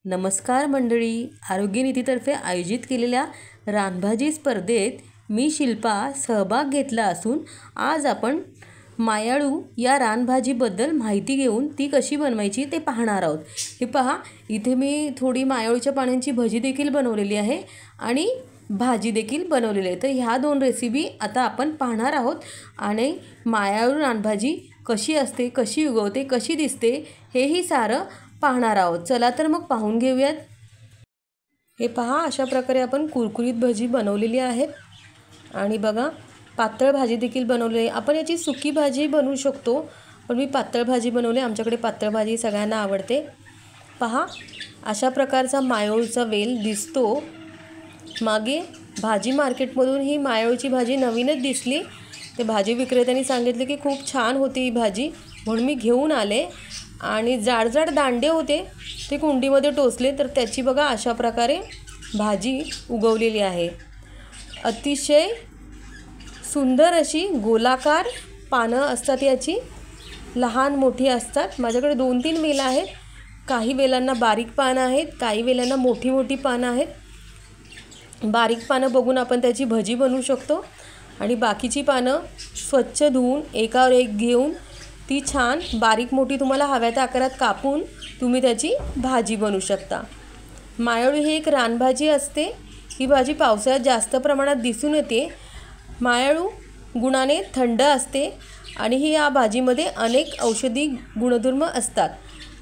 नमस्कार मंडळी, आरोग्यनितीतर्फे आयोजित केलेल्या रानभाजी स्पर्धेत मी शिल्पा सहभाग घेतला असून आज आपण मायाळू या रानभाजीबद्दल माहिती घेऊन ती कशी बनवायची ते पाहणार आहोत। हे पहा, इथे मी थोडी मायाळूच्या पानांची भजी देखील बनवलेली आहे आणि भाजी देखील बनवलेली आहे। तर ह्या दोन रेसिपी आता आपण पाहणार आहोत आणि मायाळू रानभाजी कशी असते, कशी उगवते, कशी दिसते हेही सारं पाहणार आहोत। चला तर मग पाहून घेऊयात। हे पहा, अशा प्रकारे आपण कुरकुरीत भजी बनवलेली आहे आणि बघा पातळ भाजी देखील बनवली आहे। आपण याची सुकी भाजी बनवू शकतो, पण मी पातळ भाजी बनवली। आमच्याकडे पातळ भाजी सगळ्यांना आवडते। पहा, अशा प्रकारचा मायाळूचा वेल दिसतो। मागे भाजी मार्केटमधून ही मायाळूची भाजी नवीनच दिसली। ते भाजी विक्रेत्यांनी सांगितले की खूप छान होती ही भाजी, म्हणून मी घेऊन आले आणि जाड दांडे होते ते कुंडीमध्ये टोचले, तर त्याची बघा अशा प्रकारे भाजी उगवलेली आहे। अतिशय सुंदर अशी गोलाकार पानं असतात याची, लहान मोठी असतात। माझ्याकडे 2-3 वेल आहेत। काही वेलांना बारीक पानं आहेत, काही वेलांना मोठी मोठी पानं आहेत। बारीक पानं बघून आपण त्याची भजी बनवू शकतो आणि बाकीची पानं स्वच्छ धुवून एकावर एक घेऊन ती छान बारीक मोठी तुम्हाला हव्या त्या आकारात कापून तुम्ही त्याची भाजी बनवू शकता। मायाळू ही एक रानभाजी असते। ही भाजी पावसाळ्यात जास्त प्रमाणात दिसून येते। मायाळू गुणाने थंड असते आणि ही या भाजीमध्ये अनेक औषधी गुणधर्म असतात।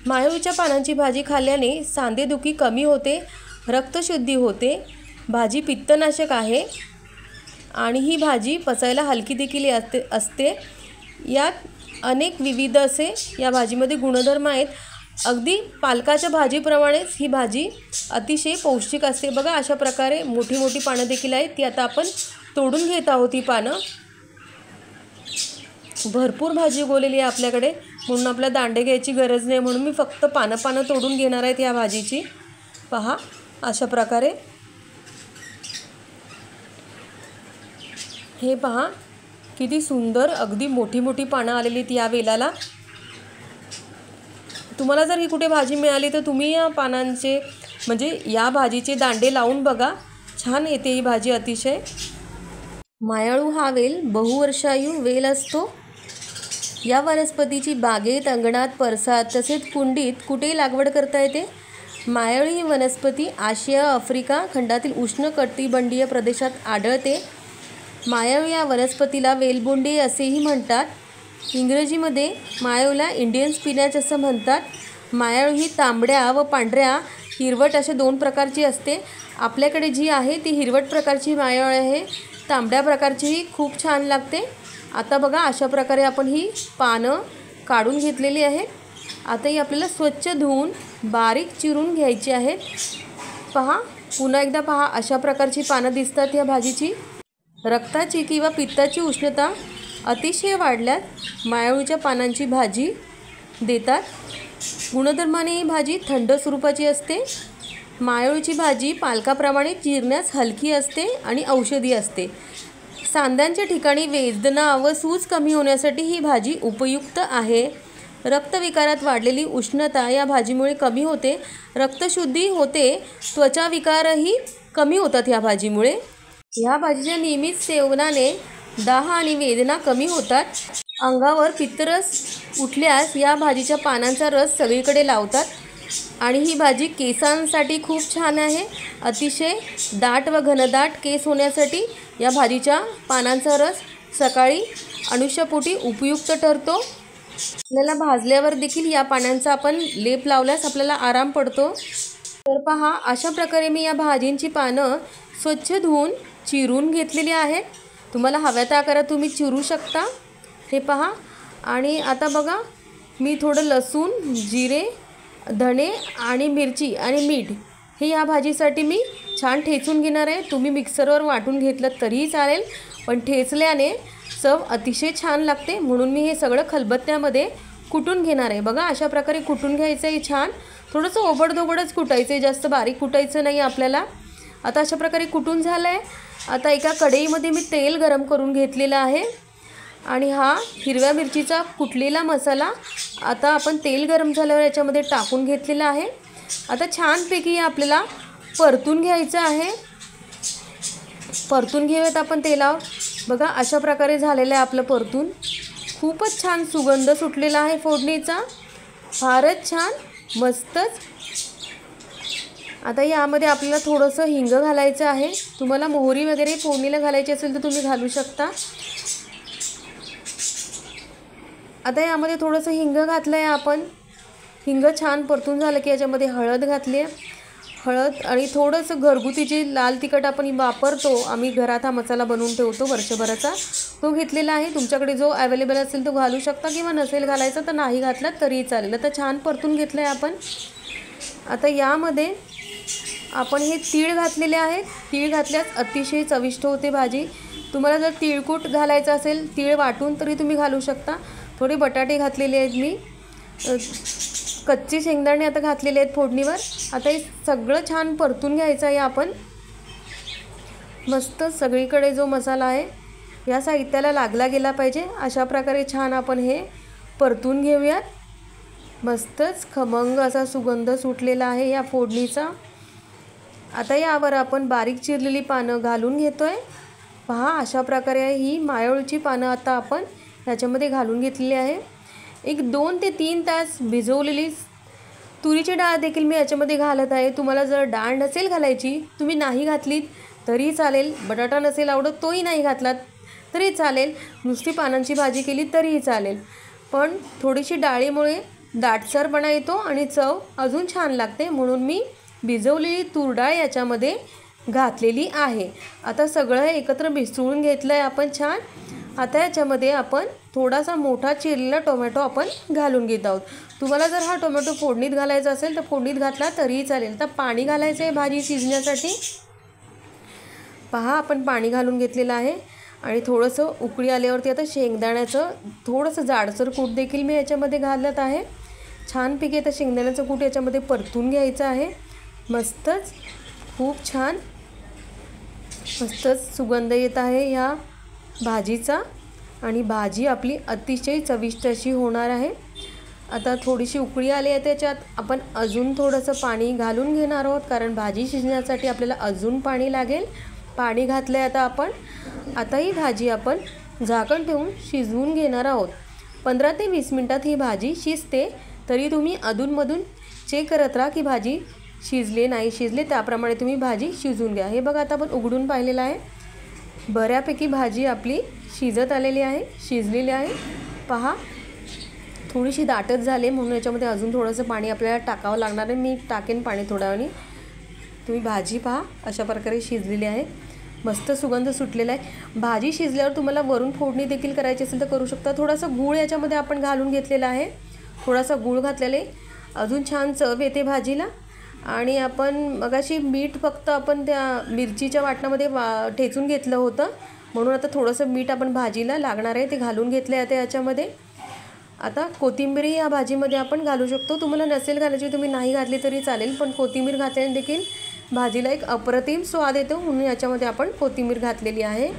मायाळूच्या पानांची भाजी खाल्ल्याने सांधेदुखी कमी होते, रक्तशुद्धी होते। भाजी पित्तनाशक आहे आणि ही भाजी पचायला हलकी देखील असते। यात अनेक विविध असे या भाजीमध्ये गुणधर्म आहेत। अगदी पालकाच्या भाजीप्रमाणेच ही भाजी अतिशय पौष्टिक असते। बघा अशा प्रकारे मोठी मोठी पानं देखील आहेत, ती आता आपण तोडून घेत आहोत। ही पानं भरपूर भाजी उगवलेली आहे आपल्याकडे, म्हणून आपल्याला दांडे घ्यायची गरज नाही, म्हणून मी फक्त पानं तोडून घेणार आहेत या भाजीची। पहा, अशा प्रकारे हे पहा किती सुंदर अगदी मोठी मोठी पानं आलेली आहेत या वेलाला। तुम्हाला जर ही कुठे भाजी मिळाली तर तुम्ही या पानांचे म्हणजे या भाजीचे दांडे लावून बघा, छान येते ही भाजी अतिशय। मायाळू हा वेल बहुवर्षायू वेल असतो। या वनस्पतीची बागेत, अंगणात, परसात तसेच कुंडीत कुठेही लागवड करता येते। मायाळू ही वनस्पती आशिया, आफ्रिका खंडातील उष्णकटिबंधीय प्रदेशात आढळते। मायाळू या वनस्पतीला वेलबोंडे असेही म्हणतात। इंग्रजीमध्ये मायाळूला इंडियन स्पिनॅच असं म्हणतात। मायाळू ही तांबड्या व पांढऱ्या हिरवट अशा 2 प्रकारची असते। आपल्याकडे जी आहे ती हिरवट प्रकारची मायाळू आहे, तांबड्या प्रकारची ही खूप छान लागते। आता बघा अशा प्रकारे आपण ही पानं काढून घेतलेली आहेत। आता ही आपल्याला स्वच्छ धुवून बारीक चिरून घ्यायची आहेत। पहा, पुन्हा एकदा पहा, अशा प्रकारची पानं दिसतात या भाजीची। रक्ताची किंवा पित्ताची उष्णता अतिशय वाढल्यास मायाळूच्या पानांची भाजी देतात। गुणधर्माने ही भाजी थंड स्वरूपाची असते। मायाळूची भाजी पालकाप्रमाणे चिरण्यास हलकी असते आणि औषधी असते। सांध्यांच्या ठिकाणी वेदना व सूज कमी होण्यासाठी ही भाजी उपयुक्त आहे। रक्तविकारात वाढलेली उष्णता या भाजीमुळे कमी होते, रक्तशुद्धी होते, त्वचा विकारही कमी होतात या भाजीमुळे। या भाजीच्या नियमित सेवनाने दाह आणि वेदना कमी होतात। अंगावर पित्तरस उठल्यास या भाजीच्या पानांचा रस सगळीकडे लावतात आणि ही भाजी केसांसाठी खूप छान आहे। अतिशय दाट व घनदाट केस होण्यासाठी या भाजीच्या पानांचा रस सकाळी अनुष्यापोटी उपयुक्त ठरतो। आपल्याला भाजल्यावर देखील या पानांचा आपण लेप लावल्यास आपल्याला आराम पडतो। तर पहा, अशा प्रकारे मी या भाजींची पानं स्वच्छ धुवून चिरून घेतलेली आहेत। तुम्हाला हव्या त्या आकारात तुम्ही चिरू शकता। हे पहा, आणि आता बघा मी थोडं लसूण, जिरे, धणे आणि मिरची आणि मीठ हे या भाजीसाठी मी छान ठेचून घेणार आहे। तुम्ही मिक्सरवर वाटून घेतलं तरीही चालेल, पण ठेचल्याने चव अतिशय छान लागते, म्हणून मी हे सगळं खलबत्त्यामध्ये कुटून घेणार आहे। बघा अशा प्रकारे कुटून घ्यायचं आहे छान। थोडंसं ओबडधोबडच कुटायचं आहे, जास्त बारीक कुटायचं नाही आपल्याला। आता अशा प्रकारे कुटून झालं आहे। आता एका कढईमध्ये मी तेल गरम करून घेतलेलं आहे आणि हा हिरव्या मिरचीचा कुटलेला मसाला आता आपण तेल गरम झाल्यावर याच्यामध्ये टाकून घेतलेला आहे। आता छानपैकी आपल्याला परतून घ्यायचं आहे. परतून घेऊयात आपण तेलावर. बघा अशा प्रकारे झालेलं आहे आपलं परतून. खूपच छान सुगंध सुटलेला आहे फोडणीचा, फारच छान, मस्तच. आता यामध्ये आपल्याला थोडंसं हिंग घालायचं आहे. तुम्हाला मोहरी वगैरे फोडणीला घालायची असेल तर तुम्ही घालू शकता. आता यामध्ये थोडंसं हिंग घातलं आहे आपण. हिंग छान परतून झालं की याच्यामध्ये हळद घातली आहे. हळद आणि थोडंसं घरगुती जे लाल तिखट आपण वापरतो, आम्ही घरात हा मसाला बनवून ठेवतो वर्षभराचा, तो घेतलेला आहे. तुमच्याकडे जो अवेलेबल असेल तो घालू शकता किंवा नसेल घालायचा तर नाही घातला तरी चालेल. आता छान परतून घेतलं आहे आपण. आता यामध्ये आपण हे तीळ घातलेले आहेत. तीळ घातल्यास अतिशय चविष्ट होते भाजी. तुम्हाला जर तिळकूट घालायचं असेल, तीळ वाटून तरी तुम्ही घालू शकता. थोडे बटाटे घातलेले आहेत मी. कच्चे शेंगदाणे आता घातलेले आहेत फोडणीवर. आता हे सगळं छान परतून घ्यायचं आहे आपण. मस्त सगळीकडे जो मसाला आहे या साहित्याला लागला गेला पाहिजे. अशा प्रकारे छान आपण हे परतून घेऊयात. मस्तच खमंग असा सुगंध सुटलेला आहे या फोडणीचा. आता यावर आपण बारीक चिरलेली पानं घालून घेतो आहे. पहा अशा प्रकारे ही मायाळूची पानं आता आपण ह्याच्यामध्ये घालून घेतलेली आहे. एक 2 ते 3 तास भिजवलेली तुरीची डाळ देखील मी याच्यामध्ये घालत आहे. तुम्हाला जर डाळ नसेल घालायची, तुम्ही नाही घातलीत तरी चालेल. बटाटा नसेल आवडत तोही नाही घातलात तरी चालेल. नुसती पानांची भाजी केली तरीही चालेल. पण थोडीशी डाळीमुळे दाटसरपणा येतो आणि चव अजून छान लागते, म्हणून मी भिजवलेली तूर डाळ याच्यामध्ये घातलेली आहे. आता सगळं एकत्र मिसळून घेतलं आहे आपण छान. आता याच्यामध्ये आपण थोडासा मोठा चिरलेला टोमॅटो आपण घालून घेत आहोत. तुम्हाला जर हा टोमॅटो फोडणीत घालायचा असेल तर फोडणीत घातला तरीही चालेल. तर पाणी घालायचं आहे भाजी शिजण्यासाठी. पहा आपण पाणी घालून घेतलेलं आहे आणि थोडंसं उकळी आल्यावरती आता शेंगदाण्याचं थोडंसं जाडसर कूट देखील मी याच्यामध्ये घालत आहे. छानपैकी आता शेंगदाण्याचं कूट याच्यामध्ये परतून घ्यायचं आहे. मस्तच खूप छान मस्तच सुगंध येत आहे ह्या भाजीचा आणि भाजी आपली अतिशय चविष्ट अशी होणार आहे. आता थोडीशी उकळी आली आहे त्याच्यात आपण अजून थोडंसं पाणी घालून घेणार आहोत, कारण भाजी शिजण्यासाठी आपल्याला अजून पाणी लागेल. पाणी घातलं आहे आता आपण. आता ही भाजी आपण झाकण ठेवून शिजवून घेणार आहोत. 15 ते 20 मिनटात ही भाजी शिजते. तरी तुम्ही अधूनमधून चेक करत राहा की भाजी शिजले नाही शिजले, त्याप्रमाणे तुम्ही भाजी शिजवून घ्या. हे बघा आता आपण उघडून पाहिलेलं आहे. बऱ्यापैकी भाजी आपली शिजत आलेली आहे, शिजलेली आहे. पहा थोडीशी दाटच झाली म्हणून याच्यामध्ये अजून थोडंसं पाणी आपल्याला टाकावं लागणार आहे. मी टाकेन पाणी थोड्या वेळाने. तुम्ही भाजी पहा अशा प्रकारे शिजलेली आहे. मस्त सुगंध सुटलेला आहे. भाजी शिजल्यावर तुम्हाला वरून फोडणी देखील करायची असेल तर करू शकता. थोडासा गूळ याच्यामध्ये आपण घालून घेतलेला आहे. थोडासा गूळ घातलेले अजून छान चव येते भाजीला. आणि आपण मगाशी मीठ फक्त आपण त्या मिरचीच्या वाटणामध्ये ठेचून घेतलं होतं, म्हणून आता थोडंसं मीठ आपण भाजीला लागणार आहे ते घालून घेतलं आहे आता याच्यामध्ये. आता कोथिंबीरही या भाजीमध्ये आपण घालू शकतो. तुम्हाला नसेल घालायची तुम्ही नाही घातली तरी चालेल, पण कोथिंबीर घातल्याने देखील भाजीला एक अप्रतिम स्वाद येतो, म्हणून याच्यामध्ये आपण कोथिंबीर घातलेली आहे.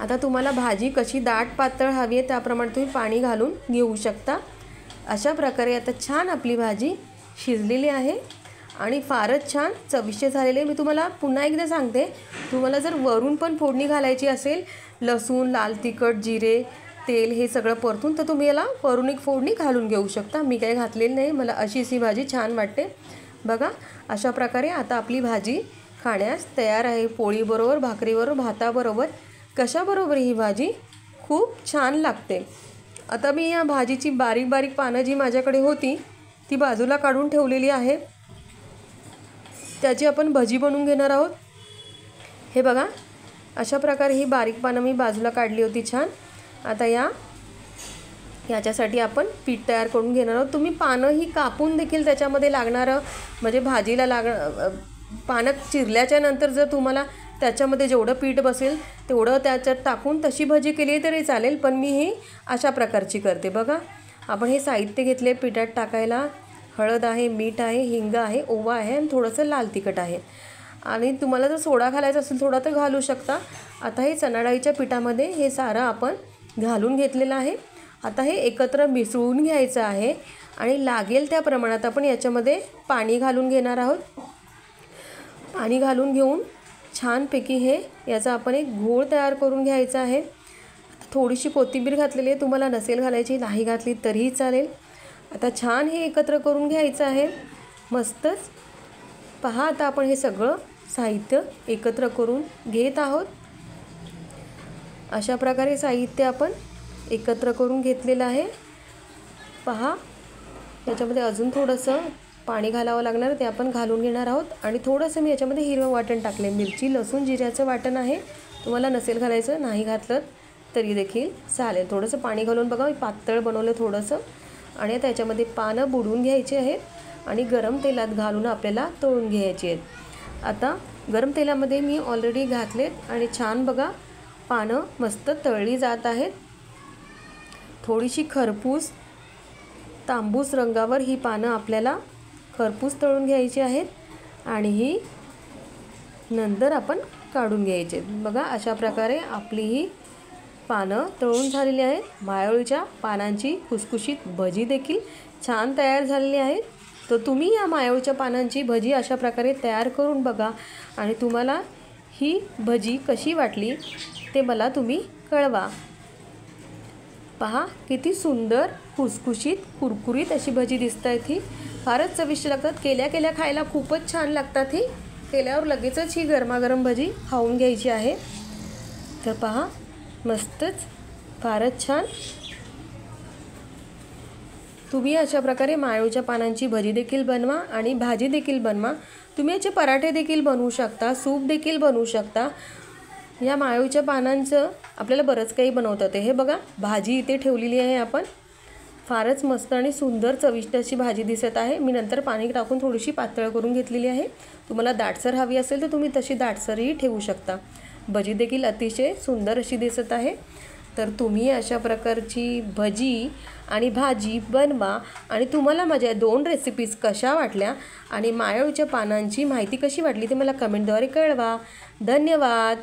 आता तुम्हाला भाजी कशी दाट पातळ हवी आहे त्याप्रमाणे तुम्ही पाणी घालून घेऊ शकता. अशा प्रकारे आता छान आपली भाजी शिजलेली आहे आणि फारच छान चविष्ट झालेली आहे. मी तुम्हाला पुन्हा एकदा सांगते, तुम्हाला जर वरून पण फोडणी घालायची असेल, लसूण, लाल तिखट, जिरे, तेल हे सगळं परतून, तर तुम्ही याला वरून एक फोडणी घालून घेऊ शकता. मी काही घातलेली नाही, मला अशीच ही भाजी छान वाटते. बघा अशा प्रकारे आता आपली भाजी खाण्यास तयार आहे. पोळीबरोबर, भाकरीबरोबर, भाताबरोबर, कशाबरोबर ही भाजी खूप छान लागते. आता मी या भाजीची बारीक बारीक पानं जी माझ्याकडे होती ती बाजूला काढून ठेवलेली आहे. त्याची आपण भजी बनवून घेणार आहोत. हे बघा अशा प्रकारे ही बारीक पानं मी बाजूला काढली होती छान. आता याच्यासाठी आपण पीठ तयार करून घेणार आहोत. तुम्ही पानं ही कापून देखील त्याच्यामध्ये लागणारं म्हणजे भाजीला पानं चिरल्याच्या नंतर जर तुम्हाला त्याच्यामध्ये जेवढं पीठ बसेल तेवढं त्याच्यात टाकून तशी भजी केली तरी चालेल, पण मी ही अशा प्रकारची करते. बघा आपण हे साहित्य घेतले पिठात टाकायला. हळद आहे, मीठ आहे, हिंग आहे, ओवा आहे आणि थोडंसं लाल तिखट आहे. आणि तुम्हाला जर सोडा घालायचा असेल थोडा तर घालू शकता. आता हे चणा डाळीच्या पिठामध्ये हे सारं आपण घालून घेतलेलं आहे. आता हे एकत्र मिसळून घ्यायचं आहे आणि लागेल त्या प्रमाणात आपण याच्यामध्ये पाणी घालून घेणार आहोत। पाणी घालून घेऊन छानपैकी याचा आपण एक घोळ तयार करून घ्यायचा आहे। थोडीशी कोथिंबीर घातलेली आहे, तुम्हाला नसेल घालायची नाही घातली तरीही चालेल। आता छान एकत्र करून घ्यायचं आहे मस्तच। पहा आता आपण हे सगळं साहित्य एकत्र करून घेत आहोत। अशा प्रकारे साहित्य आपण एकत्र करून घेतलेलं आहे। पहा याच्यामध्ये अजून थोडंसं पाणी घालावं लागणार, ते आपण घालून घेणार आहोत। आणि थोडंसं मी याच्यामध्ये हिरवं वाटण टाकले, मिरची लसूण जिऱ्याचं वाटण आहे, तुम्हाला नसेल घालायचं नाही घातलं तरी देखील चालेल। थोडंसं पाणी घालून बघा, मी पातळ बनवलं थोडंसं। आणि आता याच्यामध्ये पानं बुडवून घ्यायची आहेत आणि गरम तेलात घालून आपल्याला तळून घ्यायची आहेत। आता गरम तेलामध्ये मी ऑलरेडी घातलेत आणि छान बघा पानं मस्त तळली जात आहेत। थोडीशी खरपूस तांबूस रंगावर ही पानं आपल्याला खरपूस तळून घ्यायची आहेत आणि ही नंतर आपण काढून घ्यायचे। बघा अशा प्रकारे आपली ही पानं तळून झालेली आहेत। मायाळूच्या पानांची खुसखुशीत भजी देखील छान तयार झालेली आहे। तर तुम्ही या मायाळूच्या पानांची भजी अशा प्रकारे तयार करून बघा आणि तुम्हाला ही भजी कशी वाटली ते मला तुम्ही कळवा। पहा किती सुंदर खुसखुशीत कुरकुरीत अशी भजी दिसत आहेत। ही फारच चविष्ट लागतात, केल्या केल्या खायला खूपच छान लागतात। ही केल्यावर लगेचच ही गरमागरम भजी खाऊन घ्यायची आहे। तर पहा मस्तच फारच छान। तुम्ही अशा प्रकारे मायाळूच्या पानांची भजी देखील बनवा आणि भाजी देखील बनवा। तुम्ही याचे पराठे देखील बनवू शकता, सूप देखील बनवू शकता। या मायाळूच्या पानांचं आपल्याला बरंच काही बनवता येते। हे बघा भाजी इथे ठेवलेली आहे आपण, फारच मस्त आणि सुंदर चविष्ट अशी भाजी दिसत आहे। मी नंतर पाणी टाकून थोडीशी पातळ करून घेतलेली आहे। तुम्हाला दाटसर हवी असेल तर तुम्ही तशी दाटसरही ठेवू शकता। भजी देखील अतिशय सुंदर अशी दिसत आहे। तर तुम्ही अशा प्रकारची भजी आणि भाजी बनवा आणि तुम्हाला माझ्या 2 रेसिपीज कशा वाटल्या आणि मायाळूच्या पानांची माहिती कशी वाटली ते मला कमेंटद्वारे कळवा। धन्यवाद।